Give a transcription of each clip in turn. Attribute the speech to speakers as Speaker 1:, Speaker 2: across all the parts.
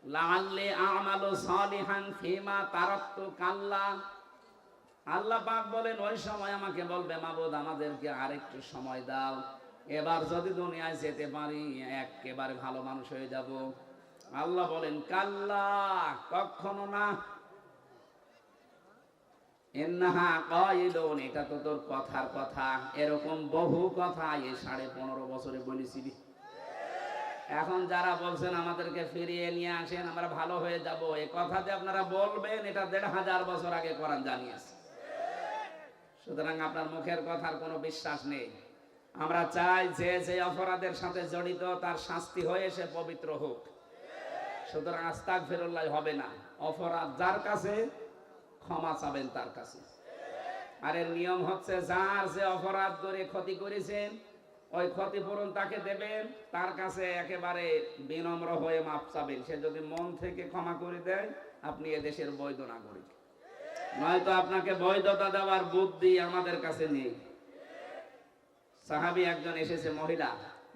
Speaker 1: লাআল্লি আমালু সালিহান ফিমা তারাকতু কাল্লা। আল্লাহ পাক বলেন ওই সময় আমাকে বলবে মাবুদ আমাদেরকে আরেকটু সময় দাও, এবার যদি দুনিয়ায় যেতে পারি একেবারে ভালো মানুষ হয়ে যাব। আল্লাহ বলেন কাল্লা, কখনো না। ইন্নাহা কাইলুন, এটা তো তোর কথার কথা, এরকম বহু কথা এই 15.5 বছরে বলেছিলি। এখন যারা বলছেন আমাদেরকে ফিরিয়ে নিয়ে আসেন আমরা ভালো হয়ে যাব, এই কথা যে আপনারা বলবেন এটা 1500 বছর আগে কোরআন জানিয়েছে। সুতরাং আপনার মুখের কথার কোনো বিশ্বাস নেই। আমরা চাই যে যে অপরাধের সাথে জড়িত তার শাস্তি হয়ে সে পবিত্র হোক। সুতরাং আস্তাগফিরুল্লাহ হবে না, অপরাধ যার কাছে ক্ষমা চাবেন তার কাছে। আর এর নিয়ম হচ্ছে যার যে অপরাধ করে ক্ষতি করেছেন ওই ক্ষতিপূরণ তাকে দেবেন, তার কাছে একেবারে বিনম্র হয়ে মাপ চাবেন। সে যদি মন থেকে ক্ষমা করে দেয় আপনি এদেশের বৈধ নাগরিক, নয়তো আপনাকে বৈধতা দেওয়ার বুদ্ধি আমাদের কাছে নেই। সাহাবী একজন এসেছে, মহিলা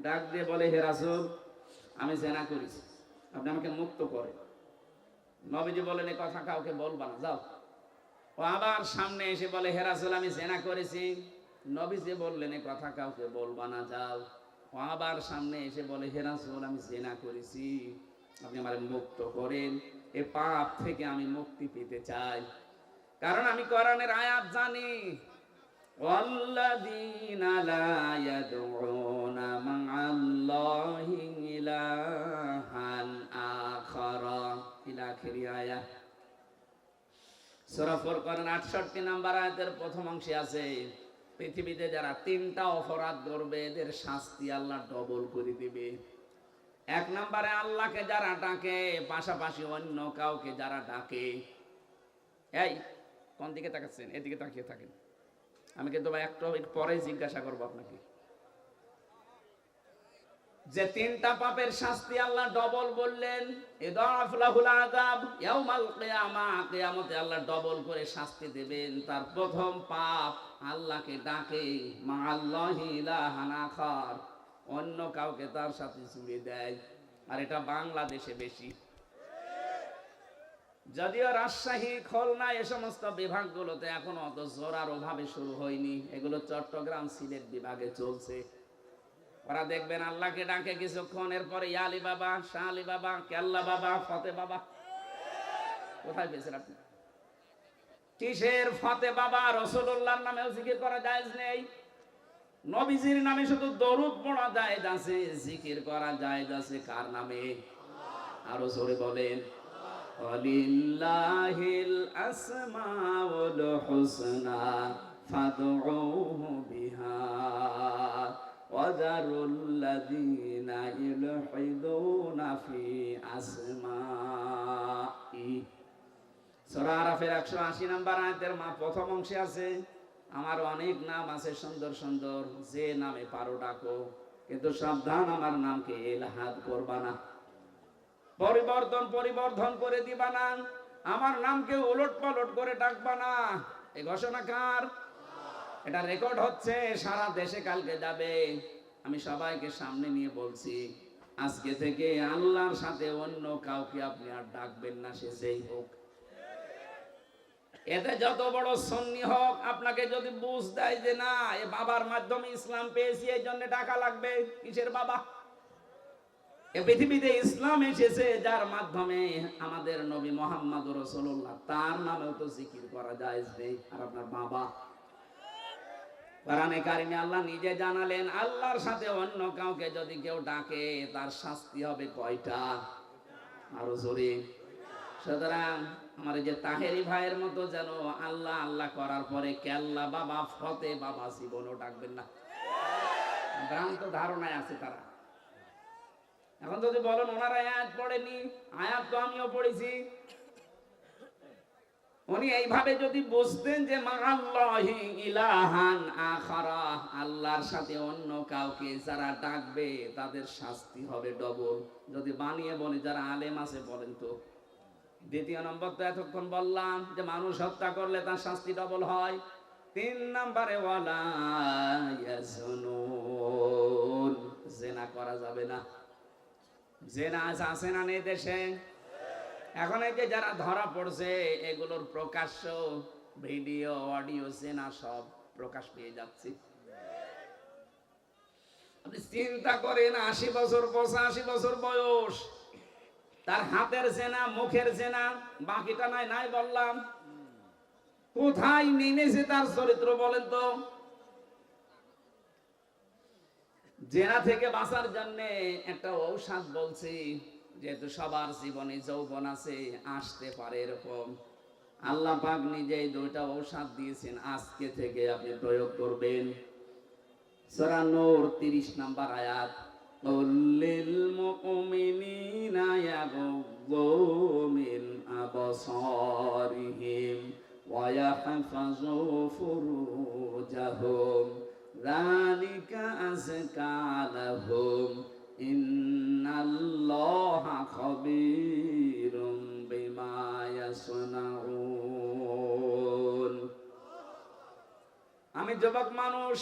Speaker 1: ডাক দিয়ে বলে হে রাসূল আমি জিনা করেছি, আপনি আমাকে মুক্ত করেন। নবীজি বলেন এই কথা কাউকে বলবা না, যাও। ও আবার সামনে এসে বলে হে রাসূল আমি জিনা করেছি। নবীজি বললেন এই কথা কাউকে বলবা না, যাও। ও আবার সামনে এসে বলে হে রাসূল আমি জিনা করেছি, আপনি আমারে মুক্ত করেন, এই পাপ থেকে আমি মুক্তি পেতে চাই। কারণ আমি কোরআনের আয়াত জানি, ওয়াল্লাযীনা লা ইয়াদউনা মা'আল্লাহি ইলাহান আখারা ইলা আখিরি আয়াত। সূরা ফুরকান 68 নম্বর আয়াতের প্রথম অংশে আছে পৃথিবীতে যারা 3টা অপরাধ করবে এদের শাস্তি আল্লাহ ডবল করে দিবে। 1 নম্বরে আল্লাহকে যারা ডাকে পাশাপাশি অন্য কাউকে যারা ডাকে। এই কোন দিকে তাকাচ্ছেন? এদিকে তাকিয়ে থাকেন, আমি কিন্তু ভাই একটু পরে জিজ্ঞাসা করবো আপনাকে। যে 3টা পাপের শাস্তি আল্লাহ ডবল বললেন, ইদাফ লাহুল আযাব ইয়াউমাল কিয়ামা, কিয়ামতে আল্লাহ ডবল করে শাস্তি দেবেন। তার প্রথম পাপ আল্লাহকে ডাকে মা আল্লাহি ইলাহান আখার, অন্য কাউকে তার সাথে জুড়ে দেয়। আর এটা বাংলাদেশে বেশি, যদিও রাজশাহী খুলনা এ সমস্ত বিভাগগুলোতে এখনো অত জোরার অভাবে শুরু হয়নি, এগুলো চট্টগ্রাম সিলেট বিভাগে চলছে। ওরা দেখবেন আল্লাহকে ডাকে কিছুক্ষণ, এরপরে ইয়ালি বাবা, শাহ আলী বাবা, কেল্লা বাবা, ফতে বাবা। কোথায় পেয়েছেন আপনি? কিসের ফতে বাবা? রাসূলুল্লাহর নামেও জিকির করা জায়েজ নেই, নবীজির নামে শুধু দরুদ পড়া জায়েজ আছে, জিকির করা জায়েজ আছে কার নামে? আরো জোরে বলেন, ওয়ালিল্লাহিল আসমাউল হুসনা ফাদউহু বিহা ওয়াজারুল্লাযীনা ইউলহিদুনা ফি আসমাই। সূরা আরাফের 180 নম্বর আয়াতের প্রথম অংশে আছে আমার অনেক নাম আছে সুন্দর সুন্দর, যে নামে পারো ডাকো, কিন্তু সাবধান আমার নামকে ইলহাদ করবা না, পরিবর্ধন করে দিবা না, আমার নামকে উলট পালট করে ডাকবা না। এই ঘোষণা কার? এটা রেকর্ড হচ্ছে, সারা দেশে কালকে যাবে। আমি সবাইকে সামনে নিয়ে বলছি আজকে থেকে আল্লাহর সাথে অন্য কাউকে আপনি আর ডাকবেন না, সে যেই হোক। এতে যত বড় সুন্নি হোক, আপনাকে যদি বুঝ দেয় যে না এ বাবার মাধ্যমে ইসলাম পেয়েছি এই জন্য ডাকা লাগবে, কিসের বাবা? এ পৃথিবীতে ইসলাম এসেছে যার মাধ্যমে আমাদের নবী মুহাম্মদ রাসূলুল্লাহ, তার নামেও তো জিকির করা জায়েজ নেই। আর আপনার বাবা, কোরআনে কারিমে আল্লাহ নিজে জানালেন আল্লাহর সাথে অন্য কাউকে যদি কেউ ডাকে তার শাস্তি হবে কয়টা? আরো জোরে। সুতরাং আমার এই যে তাহেরি ভাইয়ের মতো যেন আল্লাহ আল্লাহ করার পরে কেল্লা বাবা, ফতে বাবা জীবনও ডাকবেন না, ভ্রান্ত ধারণায় আছে তারা। এখন যদি বলেন ওনারা আয়াত পড়েনি, আয়াত তো আমিও পড়েছি। উনি এইভাবে যদি বুঝতেন যে মা'আল্লাহি ইলাহান আখারা, আল্লাহর সাথে অন্য কাউকে যারা ডাকবে তাদের শাস্তি হবে ডবল। যদি বানিয়ে বলে যারা আলেম আছে বলেন তো। দ্বিতীয় নম্বর তো এতক্ষণ বললাম যে মানুষ হত্যা করলে তার শাস্তি ডবল হয়। 3 নম্বরে ওয়ালা ইয়াজনুন, জিনা করা যাবে না। জেনা আছে না নেই দেশে? এখন এই যে যারা ধরা পড়ছে এগুলোর প্রকাশ্য ভিডিও অডিও চেনা সব প্রকাশ পেয়ে যাচ্ছে। আপনি চিন্তা করেন 80 বছর 85 বছর বয়স, তার হাতের চেনা মুখের চেনা, বাকিটা নাই নাই বললাম। কোথায় নেমেছে তার চরিত্র বলেন তো? জেনা থেকে বাঁচার জন্য একটা ঔষধ বলছি, যেহেতু সবার জীবনে যৌবন আছে, আসতে পারে এরকম। আল্লাহ পাক নিজেই 2টা ঔষধ দিয়েছেন, আজকে থেকে আপনি প্রয়োগ করবেন। সূরা নূর 30 নম্বর আয়াত, কুল্লিল মুমিনিনা ইয়াগুদ্দু মিন আবসারিহিম ওয়া ইয়াহফাযু ফুরুজাহুম যালিকা আযকা লাহুম ইন্নাল্লাহা খাবীরুম বিমা ইয়াসনাউন। আমি যুবক মানুষ,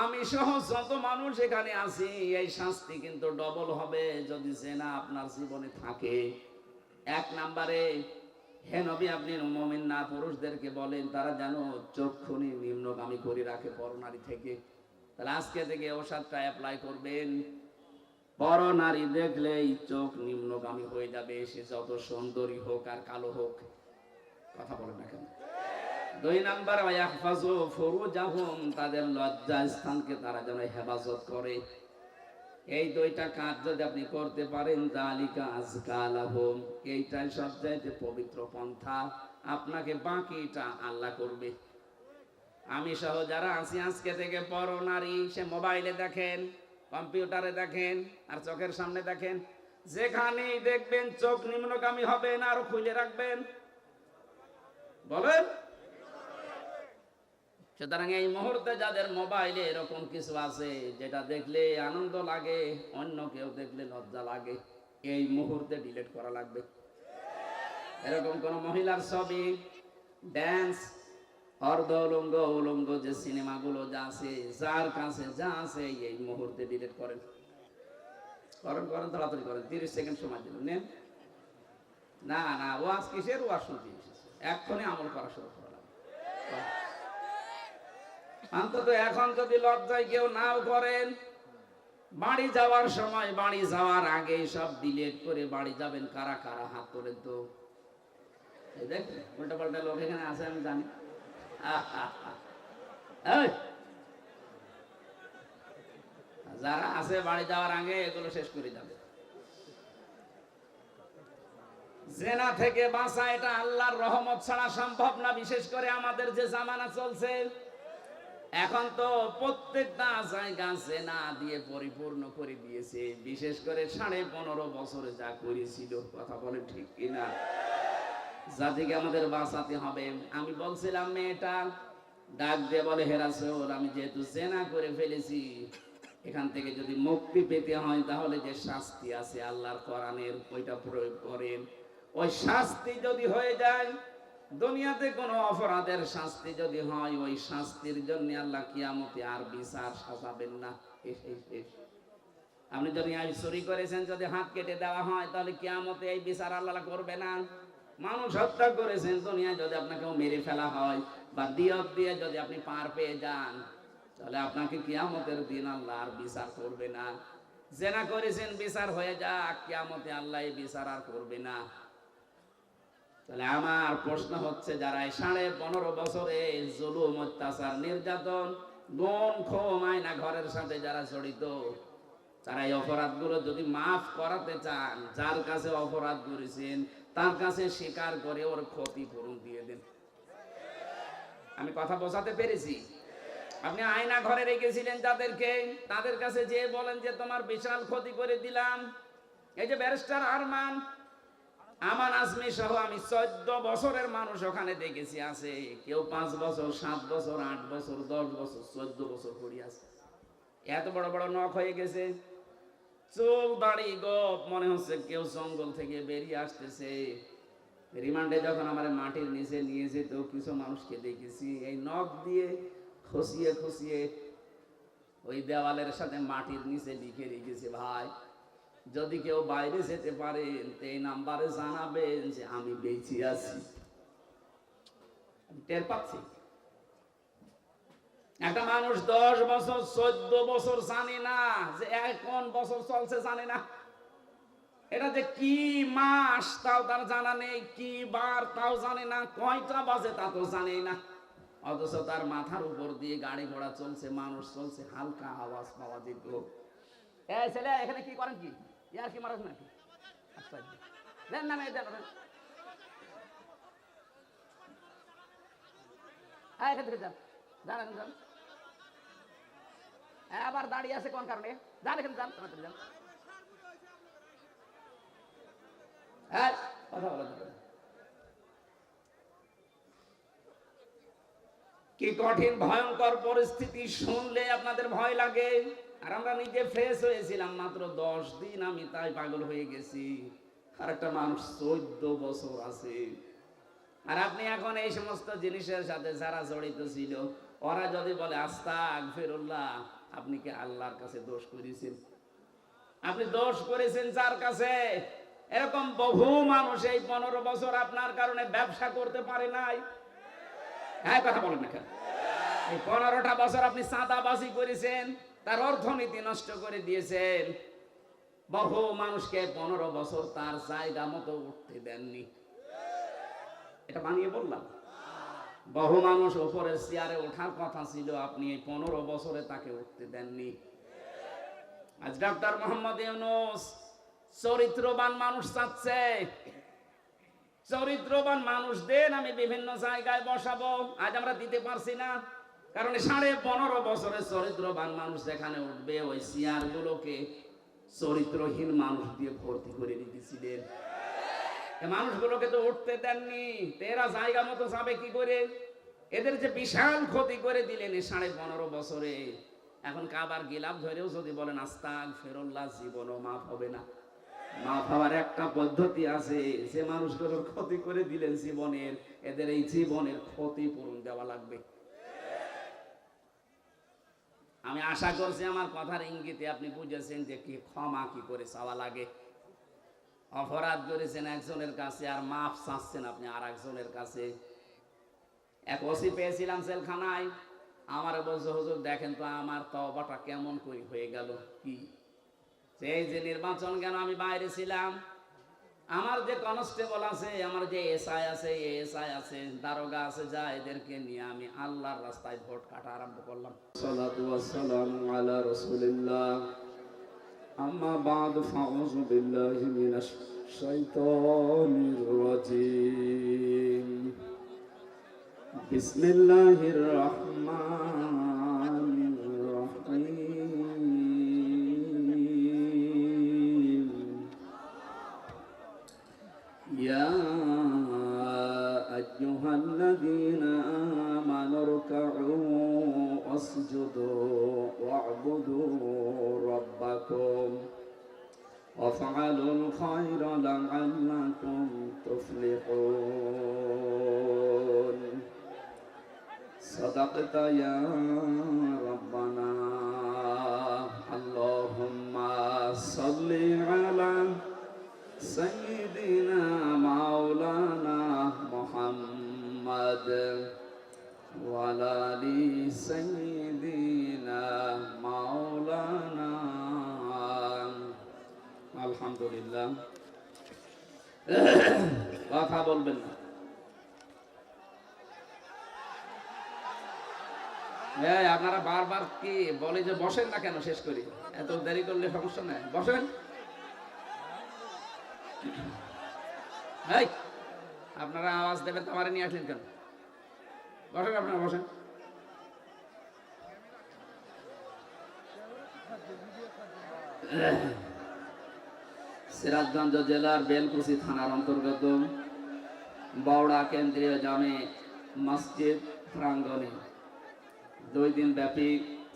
Speaker 1: আমি সহ যত মানুষ এখানে আছি, এই শাস্তি কিন্তু ডবল হবে যদি জেনা আপনার জীবনে থাকে। 1 নম্বরে, হে নবী আপনি মুমিন না পুরুষদেরকে বলেন তারা যেন চক্ষুনি নিম্নগামী করে রাখে পরনারী থেকে। তাহলে আজকে থেকে ওষুধটা অ্যাপ্লাই করবেন। পরনারী দেখলেই চোখ নিম্নগামী হয়ে যাবে, সে যত সুন্দরী হোক আর কালো হোক। কথা বলেন না কেন? 2 নাম্বার, ওয়াহফাজু ফুরুজাহুম, তাদের লজ্জা স্থানকে তারা যেন হেফাজত করে। এই 2টা কাজ যদি আপনি করতে পারেন, যালিকা আযকা লাহুম, এইটাই সবচেয়ে পবিত্র পন্থা। আপনাকে বাকিটা আল্লাহ করবে। আমি সহ যারা আছি আজকে থেকে পরনারী, সে মোবাইলে দেখেন, কম্পিউটারে দেখেন আর চোখের সামনে দেখেন, যেখানেই দেখবেন চোখ নিম্নগামী হবে না, আরো খুলে রাখবেন। বলেন। সুতরাং এই মুহূর্তে যাদের মোবাইলে এরকম কিছু আছে যেটা দেখলে আনন্দ লাগে, অন্য কেউ দেখলে লজ্জা লাগে, এই মুহূর্তে ডিলিট করা লাগবে। এরকম কোন মহিলার ছবি, ড্যান্স, অর্ধ উলঙ্গ উলঙ্গ যে সিনেমাগুলো যা আছে, যার কাছে যা আছে এই মুহূর্তে ডিলিট করেন। করেন করেন, তাড়াতাড়ি করেন, 30 সেকেন্ড সময় দিন। নেন। না না, ওয়াজ কিসের? ওয়াজ শুনতে এসেছে, এক্ষুনি আমল করা শুরু করা লাগবে। অন্তত এখন যদি লজ্জায় কেউ নাও করেন, বাড়ি যাওয়ার সময়, বাড়ি যাওয়ার আগে সব ডিলিট করে বাড়ি যাবেন। কারা কারা হাত তোলেন তো? এই দেখ, উল্টা পাল্টা লোক এখানে আছে আমি জানি। যারা আছে বাড়ি যাওয়ার আগে এগুলো শেষ করে যাবে। জেনা থেকে বাঁচা এটা আল্লাহর রহমত ছাড়া সম্ভব না, বিশেষ করে আমাদের যে জামানা চলছে এখন, তো প্রত্যেকটা জায়গা জেনা দিয়ে পরিপূর্ণ করে দিয়েছে। বিশেষ করে 15.5 বছরে যা করেছিল, কথা বলে ঠিক কিনা? জাতিকে আমাদের বাঁচাতে হবে। আমি বলছিলাম, মেয়েটা ডাক দিয়ে বলে, হে রাসূল, আমি যেহেতু জেনা করে ফেলেছি, এখান থেকে যদি মুক্তি পেতে হয় তাহলে যে শাস্তি আছে আল্লাহর কোরআনের, ওইটা প্রয়োগ করেন। ওই শাস্তি যদি হয়ে যায়, দুনিয়াতে কোনো অপরাধের শাস্তি যদি হয়, ওই শাস্তির জন্য আল্লাহ কিয়ামতে আর বিচার সাজাবেন না। আপনি যদি আজ চুরি করেছেন, যদি হাত কেটে দেওয়া হয়, তাহলে কিয়ামতে এই বিচার আল্লাহ করবে না। মানুষ হত্যা করেছেন, দুনিয়ায় যদি আপনাকে মেরে ফেলা হয় বা দিয়ত দিয়ে যদি আপনি পার পেয়ে যান, তাহলে আপনাকে কিয়ামতের দিন আল্লাহ আর বিচার করবে না। জেনা করেছেন, বিচার হয়ে যাক, কিয়ামতে আল্লাহ এই বিচার আর করবে না। তাহলে আমার প্রশ্ন হচ্ছে, যারা 15.5 বছরে জুলুম, অত্যাচার, নির্যাতন, গুম, খুন, আয়না ঘরের সাথে যারা জড়িত, তারা এই অপরাধগুলো যদি মাফ করাতে চান, যার কাছে অপরাধ করেছেন তার কাছে স্বীকার করে ওর ক্ষতিপূরণ দিয়ে দেন। আমি কথা বোঝাতে পেরেছি? আপনি আয়না ঘরে রেখেছিলেন যাদেরকে, তাদের কাছে যে বলেন যে তোমার বিশাল ক্ষতি করে দিলাম। এই যে ব্যারিস্টার আরমান, আমান আজমি সহ আমি 14 বছরের মানুষ ওখানে দেখেছি আছে, কেউ 5 বছর, 7 বছর, 8 বছর, 10 বছর, 14 বছর পড়ে আছে। এত বড় বড় নখ হয়ে গেছে, চুল দাড়ি গোপ, মনে হচ্ছে কেউ জঙ্গল থেকে বেরিয়ে আসতেছে। রিমান্ডে যখন আমার মাটির নিচে নিয়ে যেত, কিছু মানুষকে দেখেছি এই নখ দিয়ে খুশিয়ে খুশিয়ে ওই দেওয়ালের সাথে মাটির নিচে লিখে রেখেছে, ভাই যদি কেউ বাইরে যেতে পারেন এই নাম্বারে জানাবেন যে আমি বেঁচে আছি। টের পাচ্ছি একটা মানুষ 10 বছর 14 বছর জানে না যে কোন বছর চলছে, জানে না এটা যে কি মাস তাও তার জানা নেই, কি বার তাও জানে না, কয়টা বাজে তা তো জানে না। অথচ তার মাথার উপর দিয়ে গাড়ি ঘোড়া চলছে, মানুষ চলছে, হালকা আওয়াজ পাওয়া যেত। এই ছেলে এখানে কি করেন, কি ইয়ার কি মারাস নাকি? আচ্ছা দেন না মেয়ে দেন, এখান থেকে যান, জানেন যান। আবার দাঁড়িয়ে আছে কোন কারণে? যান এখানে যান, যান। কথা বলা যাবে। কি কঠিন ভয়ঙ্কর পরিস্থিতি শুনলে আপনাদের ভয় লাগে। আর আমরা নিজে ফ্রেশ হয়েছিলাম মাত্র 10 দিন, আমি তাই পাগল হয়ে গেছি। আর একটা মানুষ 14 বছর আছে। আর আপনি এখন এই সমস্ত জিনিসের সাথে যারা জড়িত ছিল, ওরা যদি বলে আস্তাগফিরুল্লাহ, আপনি কি আল্লাহর কাছে দোষ করেছেন? আপনি দোষ করেছেন যার কাছে? এরকম বহু মানুষ এই 15 বছর আপনার কারণে ব্যবসা করতে পারে নাই। হ্যাঁ, কথা বলেন না কেন? এই 15টা বছর আপনি চাঁদাবাজি করেছেন, তার অর্থনীতি নষ্ট করে দিয়েছেন। বহু মানুষকে 15 বছর তার জায়গা মতো উঠতে দেননি। এটা বানিয়ে বললাম? বহু মানুষ উপরের চেয়ারে ওঠার কথা ছিল, আপনি এই 15 বছরে তাকে উঠতে দেননি। আজ ডক্টর মোহাম্মদ ইউনূস চরিত্রবান মানুষ চাচ্ছে। চরিত্রবান মানুষ দেন, আমি বিভিন্ন জায়গায় বসাবো। আজ আমরা দিতে পারছি না, কারণ 15.5 বছরের চরিত্রবান মানুষ যেখানে উঠবে, ওই চেয়ার গুলোকে চরিত্রহীন মানুষ দিয়ে ভর্তি করে দিতেছিলেন। মানুষগুলোকে তো উঠতে দেননি, এরা জায়গা মতো যাবে কি করে? এদের যে বিশাল ক্ষতি করে দিলেন এই 15.5 বছরে। এখন কাবার গিলাফ ধরেও যদি বলেন আস্তাগফিরুল্লাহ, জীবনও মাফ হবে না। মাফ হওয়ার একটা পদ্ধতি আছে, যে মানুষগুলোর ক্ষতি করে দিলেন জীবনের, এদের এই জীবনের ক্ষতিপূরণ দেওয়া লাগবে। আমি আশা করছি আমার কথার ইঙ্গিতে আপনি বুঝেছেন যে কি ক্ষমা কি করে চাওয়া লাগে। অপরাধ করেছেন একজনের কাছে আর মাফ চাচ্ছেন আপনি আর একজনের কাছে। এক ওসি পেয়েছিলাম জেলখানায়, আমার বলছে হুজুর দেখেন তো আমার তওবাটা কেমন করে হয়ে গেল। কি সেই যে নির্বাচন কেন আমি বাইরে ছিলাম, আমার যে কনস্টেবল আছে, আমার যে এসআই আছে, এএসআই আছে, দারোগা আছে, যা এদেরকে নিয়ে আমি আল্লাহর রাস্তায় ভোট কাটা আরম্ভ করলাম। সালাতু ওয়াসসালামু আলা রাসূলিল্লাহ, আম্মা বা'দ, ফাউযু বিল্লাহি মিনাশ শাইতানির রাজীম। বিসমিল্লাহির রাহমানির রাহিম। ইয়া আইয়ুহাল্লাযীনা আমানু রুকউ ওয়াসজুদু ওয়া'বুদু রাব্বাকুম ওয়াফআলুল খায়রা লা'আল্লাকুম তুফলিহুন। সাদাকতা ইয়া রাব্বানা। আল্লাহুম্মা সাল্লি আলা সাইয়্যিদিনা মাওলানা মুহাম্মদ ওয়া আলা আলি সাইয়্যিদিনা মাওলানা। আলহামদুলিল্লাহ। কথা বলবেন না। আপনারা বারবার কি বলে যে বসেন না কেন? শেষ করি, এত দেরি করলে সমস্যা নাই, বসেন। আপনারা আওয়াজ দেবেন তো আমারে নিয়ে আসলেন কেন? বসেন, আপনারা বসেন। সিরাজগঞ্জ জেলার বেলকুচি থানার অন্তর্গত বওড়া কেন্দ্রীয় জামে মসজিদ প্রাঙ্গণে 2 দিন ব্যাপী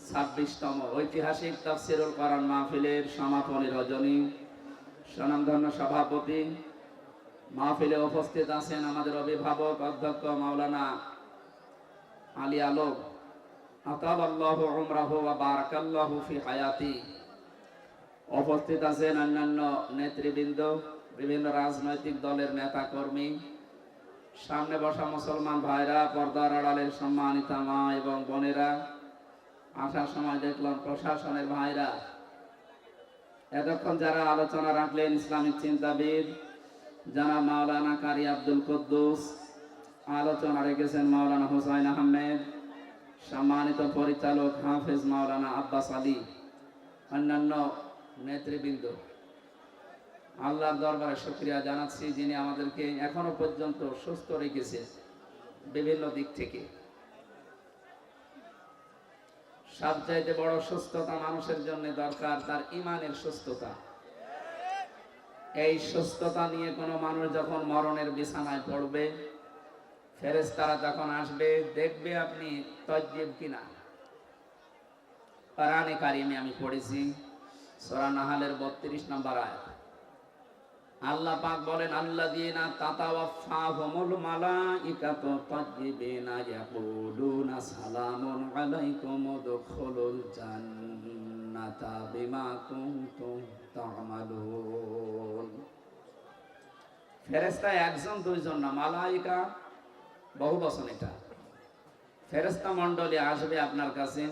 Speaker 1: 26তম ঐতিহাসিক তাফসীরুল কোরআন মাহফিলের সমাপনী রজনী। স্বনামধন্য সভাপতি, মাহফিলে উপস্থিত আছেন আমাদের অভিভাবক অধ্যক্ষ মাওলানা আলী আলম, আতালাল্লাহু উমরাহু ওয়া বারাকাল্লাহু ফি হায়াতি। উপস্থিত আছেন অন্যান্য নেতৃবৃন্দ, বিভিন্ন রাজনৈতিক দলের নেতা কর্মী, সামনে বসা মুসলমান ভাইরা, পর্দার আড়ালের সম্মানিতা মা এবং বোনেরা, আসার সময় দেখলাম প্রশাসনের ভাইরা। এতক্ষণ যারা আলোচনা রাখলেন ইসলামিক চিন্তাবিদ জনাব মাওলানা কারি আব্দুল কুদ্দুস, আলোচনা রেখেছেন মাওলানা হুসাইন আহমেদ, সম্মানিত পরিচালক হাফেজ মাওলানা আব্বাস আলী, অন্যান্য নেতৃবৃন্দ, আল্লাহর দরবারে শুকরিয়া জানাচ্ছি যিনি আমাদেরকে এখনো পর্যন্ত সুস্থ রেখেছেন বিভিন্ন দিক থেকে। সবচাইতে বড় সুস্থতা মানুষের জন্য দরকার তার ঈমানের সুস্থতা। এই সুস্থতা নিয়ে কোনো মানুষ যখন মরণের বিছানায় পড়বে, ফেরেশতারা যখন আসবে, দেখবে আপনি তজ্জিব কিনা। কোরআনে কারিমে আমি পড়েছি সূরা নাহলের 32 নম্বর আয়াত। আল্লাহ পাক বলেন, আল্লাযীনা তাতাওয়াফাহুমুল মালাইকাতু তাজ্জিবিনা ইয়াকুলুনা সালামুন আলাইকুম উদখুলুল জান্নাতা বিমা কুনতুম তা'মালুন। ফেরেশতা একজন দুইজন না, মালাইকা বহু বচন। এটা ফেরেশতা মণ্ডলী আসবে আপনার কাছে।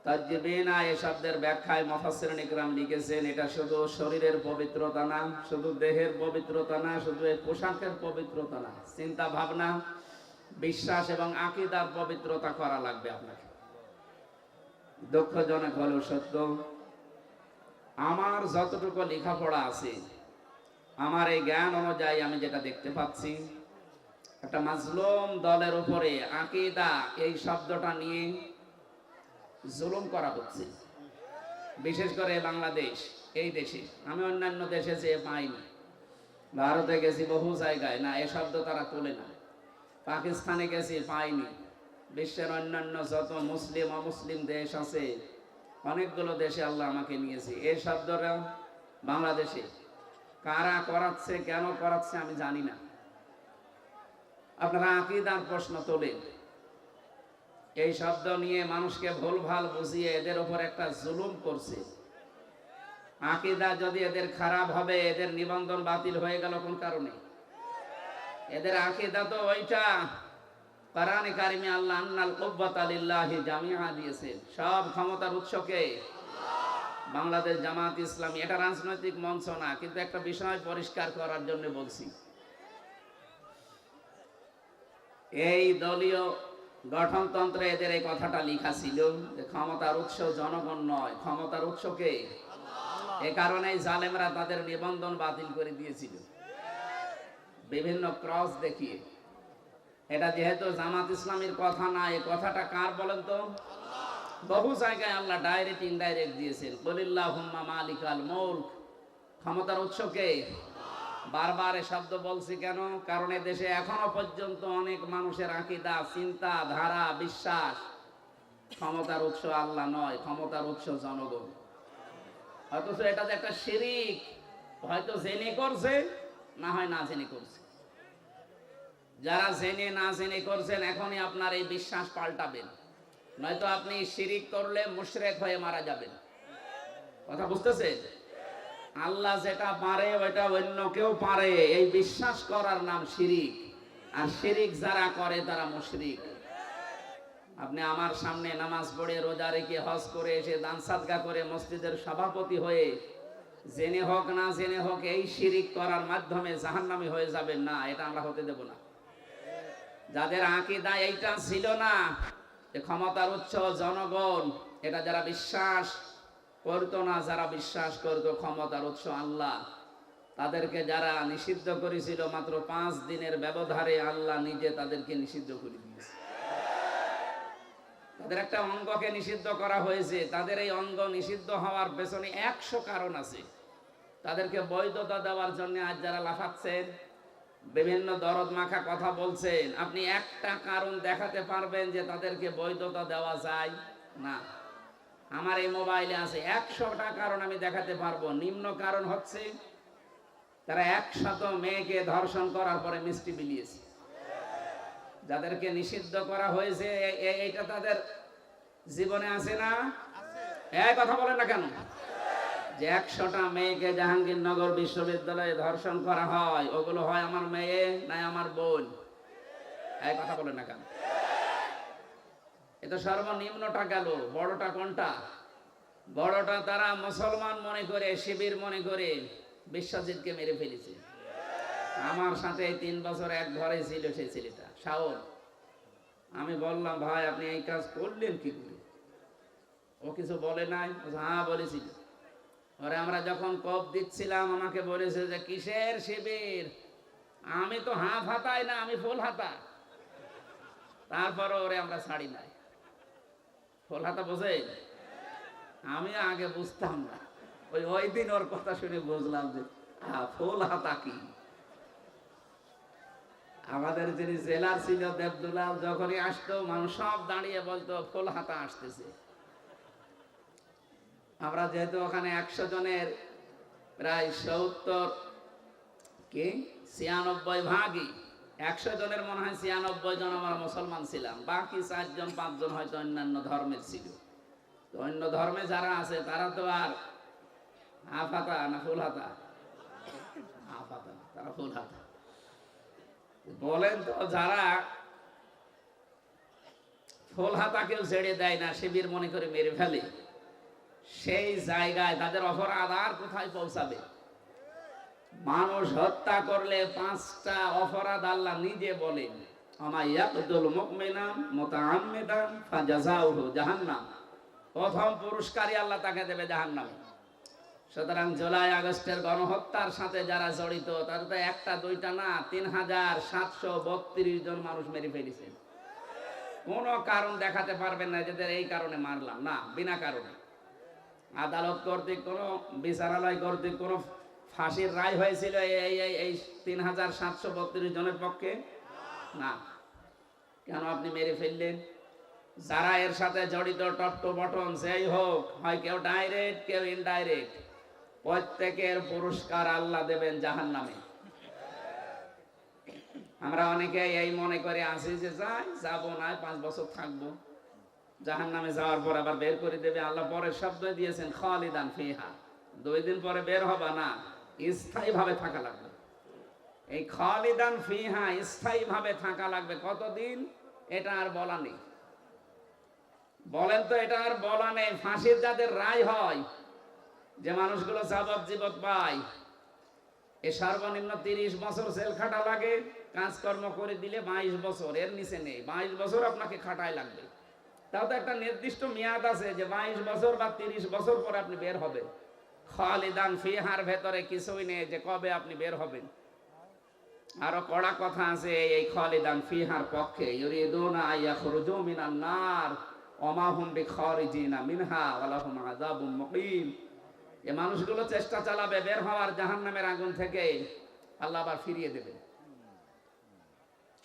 Speaker 1: তাজ্জিবিনা এই শব্দের ব্যাখ্যায় মুফাসসিরিন ইকরাম লিখেছেন, এটা শুধু শরীরের পবিত্রতা না, শুধু দেহের পবিত্রতা না, শুধু এই পোশাকের পবিত্রতা না, চিন্তা ভাবনা, বিশ্বাস এবং আকীদার পবিত্রতা করা লাগবে আপনাকে। দুঃখজনক হলেও সত্য, আমার যতটুকু লেখাপড়া আছে, আমার এই জ্ঞান অনুযায়ী আমি যেটা দেখতে পাচ্ছি, একটা মাজলুম দলের উপরে আকীদা এই শব্দটা নিয়ে জুলুম করা হচ্ছে। বিশেষ করে বাংলাদেশ, এই দেশে, আমি অন্যান্য দেশে যেয়ে পাইনি, ভারতে গেছি বহু জায়গায়, না এ শব্দ তারা তোলে না। পাকিস্তানে গেছি, পাইনি। বিশ্বের অন্যান্য যত মুসলিম অমুসলিম দেশ আছে, অনেকগুলো দেশে আল্লাহ আমাকে নিয়েছে। এই শব্দটা বাংলাদেশে কারা করাচ্ছে, কেন করাচ্ছে আমি জানি না। আপনারা আকীদার প্রশ্ন তোলেন, এই শব্দ নিয়ে মানুষকে ভুলভাল বুঝিয়ে এদের উপর একটা জুলুম করছে। আকীদা যদি এদের খারাপ হবে, এদের নিবন্ধন বাতিল হয়ে গেল কোন কারণে? এদের আকীদা তো ওইটা, কোরআনে কারিমে আল্লাহ আন্নাল কুওয়াতা লিল্লাহি জামিআ দিয়েছেন, সব ক্ষমতার উৎসকে বাংলাদেশ জামাত ইসলামী। এটা রাজনৈতিক মঞ্চ না, কিন্তু একটা বিষয় পরিষ্কার করার জন্য বলছি। এই দলীয় গঠনতন্ত্রে এদের এই কথাটা লেখা ছিল যে ক্ষমতার উৎস জনগণ নয়, ক্ষমতার উৎস কে? এ কারণেই জালেমরা তাদের নিবন্ধন বাতিল করে দিয়েছিল বিভিন্ন ক্রস দেখিয়ে। এটা যেহেতু জামাত ইসলামীর কথা না, এই কথাটা কার বলেন তো? বহু জায়গায় আল্লাহ ডাইরেক্ট ইনডাইরেক্ট দিয়েছেন, কুলিল্লাহুম্মা মালিকাল মুলক, ক্ষমতার উৎস কে? বারবার এই শব্দ বলছি কেন? কারণ এ দেশে এখনো পর্যন্ত অনেক মানুষের আকীদা, চিন্তা ধারা, বিশ্বাস ক্ষমতার উৎস আল্লাহ নয়, ক্ষমতার উৎস জনগণ। অথচ এটা যে একটা শিরিক, হয়তো জেনে করছে, না হয় না জেনে করছে। যারা জেনে না জেনে করছেন, এখনই আপনার এই বিশ্বাস পাল্টাবেন, নয়তো আপনি শিরিক করলে মুশরিক হয়ে মারা যাবেন। কথা বুঝতেছেন? আল্লাহ যেটা পারে ওইটা অন্য কেউ পারে, এই বিশ্বাস করার নাম শিরিক। আর শিরিক যারা করে তারা মুশরিক। আপনি আমার সামনে নামাজ পড়ে, রোজা রেখে, হজ করে এসে, দান সাদকা করে, মসজিদের সভাপতি হয়ে, জেনে হোক না জেনে হোক এই শিরিক করার মাধ্যমে জাহান্নামী হয়ে যাবেন না, এটা আমরা হতে দেব না। যাদের আকীদা এইটা ছিল না, যে ক্ষমতার উৎস জনগণ, এটা যারা বিশ্বাস করতো না, যারা বিশ্বাস করতো ক্ষমতার উৎস আল্লাহ, তাদেরকে যারা নিষিদ্ধ করেছিল মাত্র 5 দিনের ব্যবধানে আল্লাহ নিজে তাদেরকে নিষিদ্ধ করে দিয়েছে। তাদের একটা অঙ্গকে নিষিদ্ধ করা হয়েছে। তাদের এই অঙ্গ নিষিদ্ধ হওয়ার পেছনে 100 কারণ আছে। তাদেরকে বৈধতা দেওয়ার জন্য আজ যারা লাফাচ্ছেন, বিভিন্ন দরদ মাখা কথা বলছেন, আপনি একটা কারণ দেখাতে পারবেন যে তাদেরকে বৈধতা দেওয়া যায় না? আমার এই মোবাইলে আছে 100টা কারণ আমি দেখাতে পারবো। নিম্ন কারণ হচ্ছে তারা 100 মেয়েকে ধর্ষণ করার পরে মিষ্টি বিলিয়েছে। যাদেরকে নিষিদ্ধ করা হয়েছে এইটা তাদের জীবনে আছে না? এই কথা বলেন না কেন? যে 100টা মেয়েকে জাহাঙ্গীরনগর বিশ্ববিদ্যালয়ে ধর্ষণ করা হয়, ওগুলো হয় আমার মেয়ে না আমার বোন? এই কথা বলেন না কেন? এ তো সর্বনিম্নটা গেল, বড়টা কোনটা? বড়টা তারা মুসলমান মনে করে, শিবির মনে করে বিশ্বজিৎকে মেরে ফেলেছে। আমার সাথে 3 বছর এক ঘরে ছিল সেই ছেলেটা শাওন। আমি বললাম, ভাই আপনি এই কাজ করলেন কি করে? ও কিছু বলে নাই? হ্যাঁ বলেছিল। ওরে আমরা যখন কপ দিচ্ছিলাম আমাকে বলেছে যে কিসের শিবির? আমি তো হাফ হাতাই না, আমি ফুল হাতা। তারপরে ওরে আমরা ছাড়ি নাই। ফুল হাতা বোঝে? আমি আগে বুঝতাম না, ওই দিন ওর কথা শুনে বুঝলাম যে ফুল হাতা কি। আমাদের যিনি জেলার ছিল দেবদুলাল, যখনই আসতো মানুষ সব দাঁড়িয়ে বলতো ফুল হাতা আসতেছে। আমরা যেহেতু ওখানে 100 জনের প্রায় 96 ভাগই, 100 জনের মনে হয় 96 জন আমরা মুসলমান ছিলাম, বাকি 4 জন 5 জন হয়তো অন্যান্য ধর্মের ছিল। তো অন্য ধর্মে যারা আছে তারা তো আর হাফ হাতা না ফুল হাতা? হাফ হাতা, তারা ফুল হাতা। বলেন তো, যারা ফুল হাতাকেও ছেড়ে দেয় না, শিবির মনে করে মেরে ফেলে, সেই জায়গায় তাদের অপরাধ আর কোথায় পৌঁছাবে? মানুষ হত্যা করলে 5টা অপরাধ আল্লাহ নিজে বলেন, আমায়াকুতুল মুমিনা মুতাআম্মিদান ফাজাযাউহু জাহান্নাম। প্রথম পুরস্কারই আল্লাহ তাকে দেবে জাহান্নামে। সুতরাং জুলাই আগস্টের গণহত্যার সাথে যারা জড়িত তারা তো 1টা 2টা না, 3732 জন মানুষ মেরে ফেলেছে। কোনো কারণ দেখাতে পারবেন না যে এই কারণে মারলাম, না, বিনা কারণে। আদালত কর্তৃক কোনো, বিচারালয় কর্তৃক কোনো ফাঁসির রায় হয়েছিল এই 3732 জনের পক্ষে? না। কেন আপনি মেরে ফেললেন? যারা এর সাথে জড়িত টপ টু বটম যেই হোক, হয় কেউ ডাইরেক্ট কেউ ইনডাইরেক্ট, প্রত্যেকের পুরস্কার আল্লাহ দেবেন জাহান্নামে। আমরা অনেকে এই মনে করে আসি যে যাবো না, 5 বছর থাকবো, জাহান্নামে যাওয়ার পর আবার বের করে দেবে আল্লাহ। পরের শব্দ দিয়েছেন খালিদান ফিহা, 2 দিন পরে বের হবে না, স্থায়ী ভাবে থাকা লাগবে। এই খালিদান ফিহা, স্থায়ী ভাবে থাকা লাগবে কতদিন এটা আর বলা নেই। বলেন তো, এটা আর বলা নেই। ফাঁসির যাদের রায় হয়, যে মানুষগুলো যাবজ্জীবন পায়, এ সর্বনিম্ন 30 বছর জেল খাটা লাগে। কাজকর্ম করে দিলে 22 বছর, এর নিচে নেই। 22 বছর আপনাকে খাটাই লাগবে। তাও তো একটা নির্দিষ্ট মেয়াদ আছে যে 22 বছর বা 30 বছর পরে আপনি বের হবেন। খালিদান ফিহার ভেতরে কিছুই নেই যে কবে আপনি বের হবেন। আরো কড়া কথা আছে এই খালিদান ফিহার পক্ষে, ইউরিদুনা আইয়াখরুজু মিনান নার ওমা হুম বিখারিজিনা মিনহা ওয়া লাহুম আযাবুম মুকিম। এই মানুষগুলো চেষ্টা চালাবে বের হওয়ার জাহান্নামের আগুন থেকে, আল্লাহ আবার ফিরিয়ে দেবেন।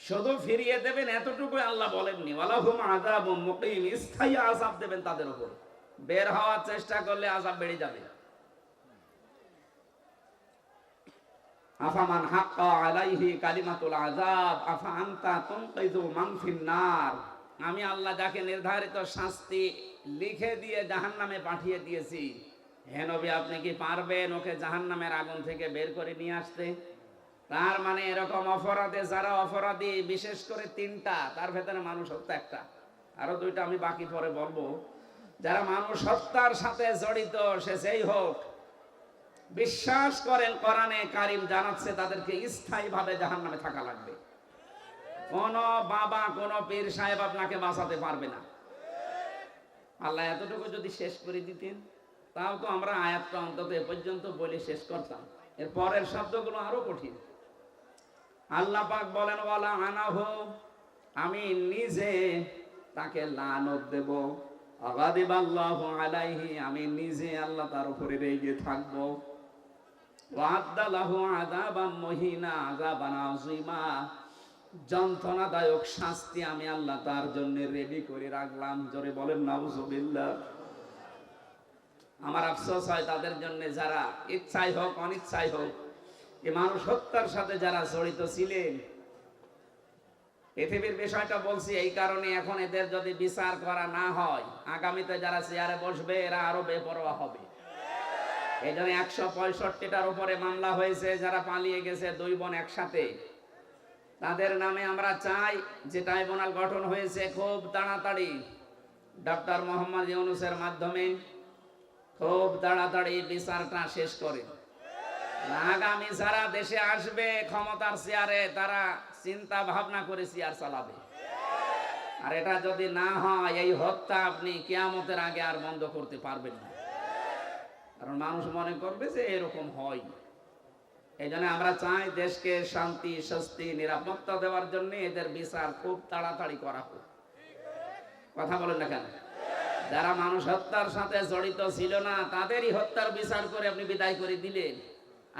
Speaker 1: শুধু ফিরিয়ে দেবেন এতটুকু আল্লাহ বলেননি, ওয়া লাহুম আযাবুম মুকিম, স্থায়ী আযাব দেবেন তাদের উপর। বের হওয়ার চেষ্টা করলে আযাব বেড়ে যাবে। আফামান হাক্কা আলাইহি কালিমাতুল আযাব আফা আনতা তুনকিযু মান ফিন নার। আমি আল্লাহ যাকে নির্ধারিত শাস্তি লিখে দিয়ে জাহান্নামে পাঠিয়ে দিয়েছি, হে নবী আপনি কি পারবেন ওকে জাহান্নামের আগুন থেকে বের করে নিয়ে আসতে? তার মানে এরকম অপরাধে যারা অপরাধী, বিশেষ করে 3টা, তার ভেতরে মানুষ হত্যা একটা, আরো 2টা আমি বাকি পরে বলবো। যারা মানুষ হত্যার সাথে জড়িত, সে যেই হোক, বিশ্বাস করেন কোরআনে কারিম জানাচ্ছে তাদেরকে স্থায়ীভাবে জাহান্নামে থাকা লাগবে। কোন বাবা, কোন পীর সাহেব আপনাকে বাঁচাতে পারবে না। আল্লাহ এতটুকু যদি শেষ করে দিতেন, তাও তো আমরা আয়াতটা অন্তত এ পর্যন্ত বলে শেষ করতাম। এর পরের শব্দগুলো আরো কঠিন। আল্লাহ পাক বলেন, ওয়ালা আনাহু, আমি নিজে তাকে লানত দেব। আগাদিবাল্লাহু আলাইহি, আমি নিজে আল্লাহ তার উপরে রেগে থাকবো। ওয়া'আদ্দা লাহু আযাবাম মুহিনা, আযাবান আযীমা, যন্ত্রণাদায়ক শাস্তি আমি আল্লাহ তার জন্য রেডি করে রাখলাম। জোরে বলেন নাউযুবিল্লাহ। আমার আফসোস হয় তাদের জন্য যারা ইচ্ছাই হোক অনিচ্ছাই হোক এই মানুষ হত্যার সাথে যারা জড়িত ছিলেন। পৃথিবীর বিষয়টা বলছি এই কারণে, এখন এদের যদি বিচার করা না হয়, আগামীতে যারা চেয়ারে বসবে এরা আরো বেপরোয়া হবে। এই জন্য 165টার উপরে মামলা হয়েছে, যারা পালিয়ে গেছে 2 বোন একসাথে, তাদের নামে আমরা চাই যে ট্রাইব্যুনাল গঠন হয়েছে খুব তাড়াতাড়ি ডক্টর মোহাম্মদ ইউনূসের মাধ্যমে খুব তাড়াতাড়ি বিচারটা শেষ করে। আগামী যারা দেশে আসবে ক্ষমতার চেয়ারে, তারা চিন্তা ভাবনা করে চেয়ার চালাবে। আর এটা যদি না হয়, এই হত্যা আপনি কিয়ামতের আগে আর বন্ধ করতে পারবেন না, কারণ মানুষ মনে করবে যে এরকম হয়। এই জন্য আমরা চাই দেশকে শান্তি, স্বস্তি, নিরাপত্তা দেওয়ার জন্য এদের বিচার খুব তাড়াতাড়ি করা হোক। কথা বলেন না কেন? যারা মানুষ হত্যার সাথে জড়িত ছিল না, তাদেরই হত্যার বিচার করে আপনি বিদায় করে দিলেন।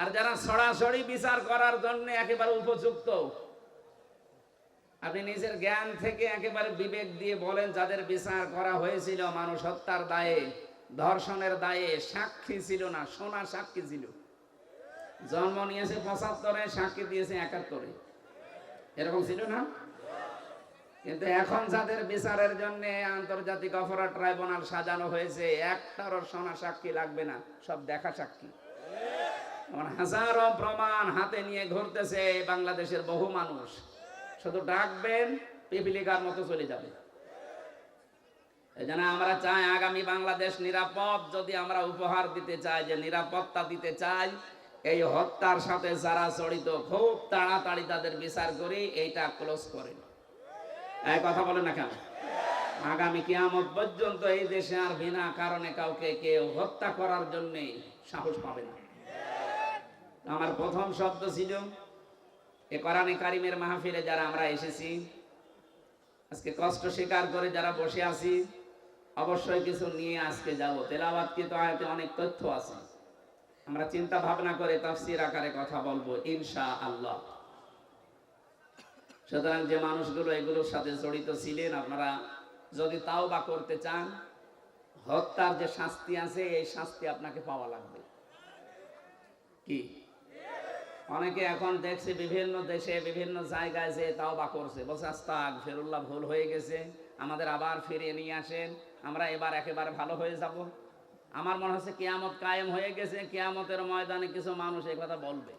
Speaker 1: আর যারা সরাসরি বিচার করার জন্য একেবারে উপযুক্ত, আপনি নিজের জ্ঞান থেকে একেবারে বিবেক দিয়ে বলেন, যাদের বিচার করা হয়েছিল মানুষ হত্যার দায়ে, ধর্ষণের দায়ে, সাক্ষী ছিল না, সোনা সাক্ষী ছিল, জন্ম নিয়েছে 75-এ, সাক্ষী দিয়েছে 71-এ, এরকম ছিল না? কিন্তু এখন যাদের বিচারের জন্য আন্তর্জাতিক অপরাধ ট্রাইব্যুনাল সাজানো হয়েছে, একটারও সোনা সাক্ষী লাগবে না, সব দেখা সাক্ষী। হাজারো প্রমাণ হাতে নিয়ে ঘুরতেছে বাংলাদেশের বহু মানুষ, শুধু ডাকবেন পিপিলিকার মতো চলে যাবে। এই জন্য আমরা চাই আগামী বাংলাদেশ নিরাপদ। যদি আমরা উপহার দিতে চাই, যে নিরাপত্তা দিতে চাই, এই হত্যার সাথে যারা জড়িত খুব তাড়াতাড়ি তাদের বিচার করে এইটা ক্লোজ করে। এই কথা বলেন না কেন? আগামী কিয়ামত পর্যন্ত এই দেশে আর বিনা কারণে কাউকে কেউ হত্যা করার জন্য সাহস পাবে না। আমার প্রথম শব্দ ছিল, এ কোরআনে কারিমের মাহফিলে যারা আমরা এসেছি, আজকে কষ্ট স্বীকার করে যারা বসে আছি, অবশ্যই কিছু নিয়ে আজকে যাব। তেলাওয়াতকৃত আয়াতে অনেক তথ্য আছে, আমরা চিন্তা ভাবনা করে তাফসীর আকারে কথা বলবো ইনশাআল্লাহ। সুতরাং যে মানুষগুলো এগুলোর সাথে জড়িত ছিলেন, আপনারা যদি তাওবা করতে চান, হত্যার যে শাস্তি আছে, এই শাস্তি আপনাকে পাওয়া লাগবে। কি অনেকে এখন দেখছে বিভিন্ন দেশে বিভিন্ন জায়গায় যে তাওবা করছে, বলছে আস্তাগফিরুল্লাহ, ভুল হয়ে গেছে, আমাদের আবার ফিরিয়ে নিয়ে আসেন, আমরা এবার একেবারে ভালো হয়ে যাব। আমার মনে হচ্ছে কিয়ামত কায়েম হয়ে গেছে, কিয়ামতের ময়দানে কিছু মানুষ এই কথা বলবে।